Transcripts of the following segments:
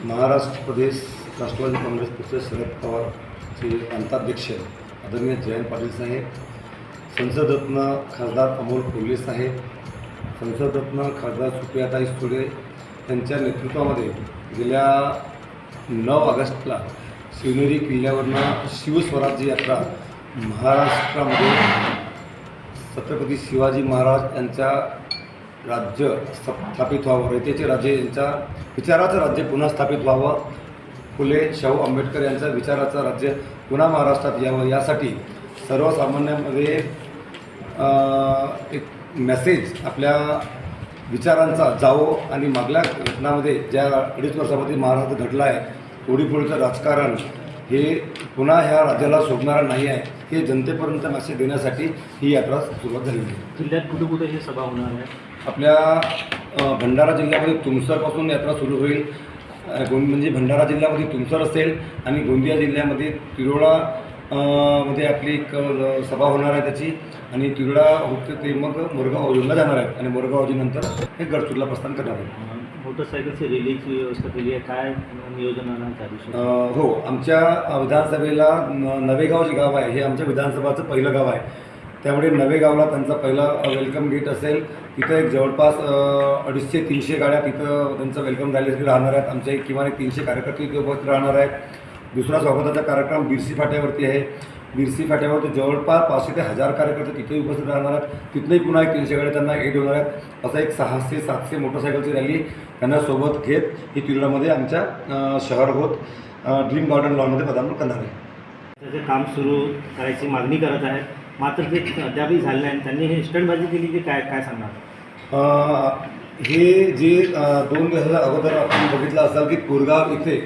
महाराष्ट्र प्रदेश राष्ट्रवादी काँग्रेस पक्ष शरद पवारचे प्रांताध्यक्ष आदरणीय जयंत पाटील साहेब, संसदरत्न खासदार अमोल कोल्हे साहेब, संसदरत्न खासदार सुप्रियाताई सुळे यांच्या नेतृत्वामध्ये गेल्या 9 ऑगस्टला शिवनेरी किल्ल्यावरनं शिवस्वराज्य यात्रा महाराष्ट्रामध्ये छत्रपती शिवाजी महाराज यांच्या राज्य स्थापित व्हावं, रयतेचे राज्य यांच्या विचाराचं राज्य पुन्हा स्थापित व्हावं, फुले शाहू आंबेडकर यांच्या विचाराचं राज्य पुन्हा महाराष्ट्रात यावं, यासाठी सर्वसामान्यांमध्ये एक मेसेज आपल्या विचारांचा जावो आणि मागल्या घटनामध्ये ज्या 2.5 वर्षामध्ये महाराष्ट्रात घडला आहे तोडीफोडीचं राजकारण हे पुन्हा ह्या राज्याला शोभणारं नाही आहे, हे जनतेपर्यंत मेसेज देण्यासाठी ही यात्रा सुरुवात झालेली आहे. जिल्ह्यात कुठे कुठे ही सभा होणार आहे? आपल्या भंडारा जिल्ह्यामध्ये तुमसरपासून यात्रा सुरू होईल. म्हणजे भंडारा जिल्ह्यामध्ये तुमसर असेल आणि गोंदिया जिल्ह्यामध्ये तिरोडा मध्ये आपली एक सभा होणार आहे त्याची, आणि तिरोडा होते ते मग मोरगाव औजला जाणार आहेत आणि मोरगाव औजीनंतर हे गडचिरोलीला प्रस्थान करणार आहेत. मोटरसायकलची रॅलीची व्यवस्था केली आहे, काय नियोजन आहे त्या दिवशी? हो, आमच्या विधानसभेला नवेगाव जे गाव आहे हे आमच्या विधानसभाचं पहिलं गाव आहे, त्यामुळे नवेगावला त्यांचा पहिला वेलकम गेट असेल. तिथं एक जवळपास 250-300 गाड्या तिथं त्यांचं वेलकम रॅलीसाठी राहणार आहेत. आमचे किमान 300 कार्यकर्ते तिथे उपस्थित राहणार आहेत. दुसरा स्वागताचा कार्यक्रम बिरसी फाट्यावरती आहे. बिरसी फाट्यावरती जवळपास 500 ते 1000 कार्यकर्ते तिथे उपस्थित राहणार आहेत. तिथनंही पुन्हा एक 300 गाड्या त्यांना एड होणार आहेत. असा एक 600-700 मोटरसायकलची रॅली त्यांना सोबत घेत ही तिरोडामध्ये आमच्या शहर होत ड्रीम गार्डन लॉनमध्ये पदार्पण करणार आहे. त्याचे काम सुरू करायची मागणी करत आहेत, मात्र ते अद्यापही झालं नाही. त्यांनी हे स्टंटबाजी केली की काय सांगणार? हे जे 2 दिवसाच्या अगोदर आपण बघितलं असाल की कोरगाव इथे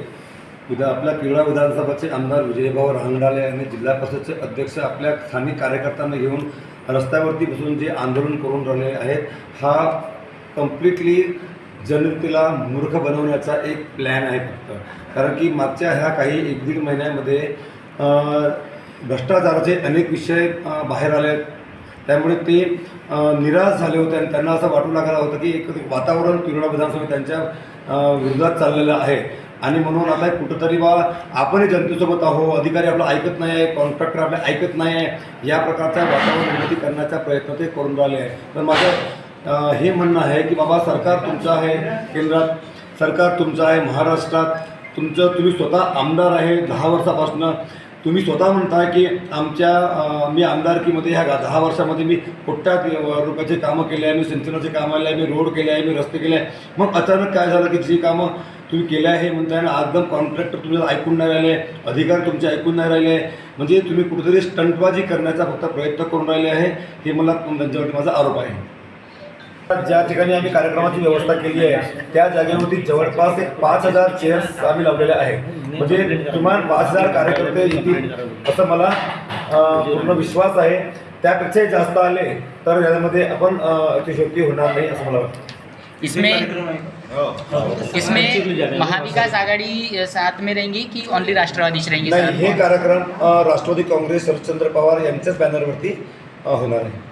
आपल्या तिरोडा विधानसभाचे आमदार विजयभाऊ रांगडाले आणि जिल्हा परिषदचे अध्यक्ष आपल्या स्थानिक कार्यकर्त्यांना घेऊन रस्त्यावरती बसून जे आंदोलन करून राहिले आहेत, हा कम्प्लिटली जनतेला मूर्ख बनवण्याचा एक प्लॅन आहे फक्त. कारण की मागच्या ह्या काही 1-1.5 महिन्यामध्ये भ्रष्टाचाराचे अनेक विषय बाहेर आले आहेत, त्यामुळे ते निराश झाले होते आणि त्यांना असं वाटू लागलं होतं की एक वातावरण तिरोडा विधानसभेत त्यांच्या विरोधात चाललेलं आहे आणि म्हणून आता कुठंतरी आपणही जनतेसोबत आहो, अधिकारी आपलं ऐकत नाही आहे, कॉन्ट्रॅक्टर आपलं ऐकत नाही आहे, या प्रकारच्या वातावरण निर्मिती करण्याचा प्रयत्न ते करून राहिले आहे. तर माझं हे म्हणणं आहे की बाबा, सरकार तुमचं आहे, केंद्रात सरकार तुमचं आहे, महाराष्ट्रात तुम्ही स्वतः आमदार आहे 10 वर्षापासून. तुम्ही स्वतः म्हणताय की मी आमदारकीमध्ये ह्या 10 वर्षामध्ये मी कोट्यात रुपयाचे कामं केले आहे, मी सिंचनाचे कामं आले आहे, मी रोड केले आहे, मी रस्ते केले आहे. मग अचानक काय झालं की जी कामं तुम्ही केले आहे म्हणताय ना, एकदम कॉन्ट्रॅक्टर तुमचं ऐकून नाही राहिले, अधिकारी तुमचे ऐकून नाही राहिले, म्हणजे तुम्ही कुठेतरी स्टंटबाजी करण्याचा फक्त प्रयत्न करून राहिले आहे, हे मला त्यांच्यावरती माझा आरोप आहे. ज्या ठिकाणी आम्ही कार्यक्रमाची व्यवस्था केली आहे त्या जागेवरती जवळपास 5000 चेअर्स आम्ही लावलेल्या आहेत, म्हणजे किमान 5000 कार्यकर्ते येतील असं मला पूर्ण विश्वास आहे. त्यापेक्षाही जास्त आले तर यामध्ये आपण अतिशयोक्ती होणार नाही असं मला वाटतं. इसमें महाविकास आघाड़ी साथ में रहेंगी कि ओनली राष्ट्रवादीच रहेंगी? नाही, हे कार्यक्रम राष्ट्रवादी काँग्रेस शरदचंद्र पवार यांच्याच बॅनरवरती होणार आहे.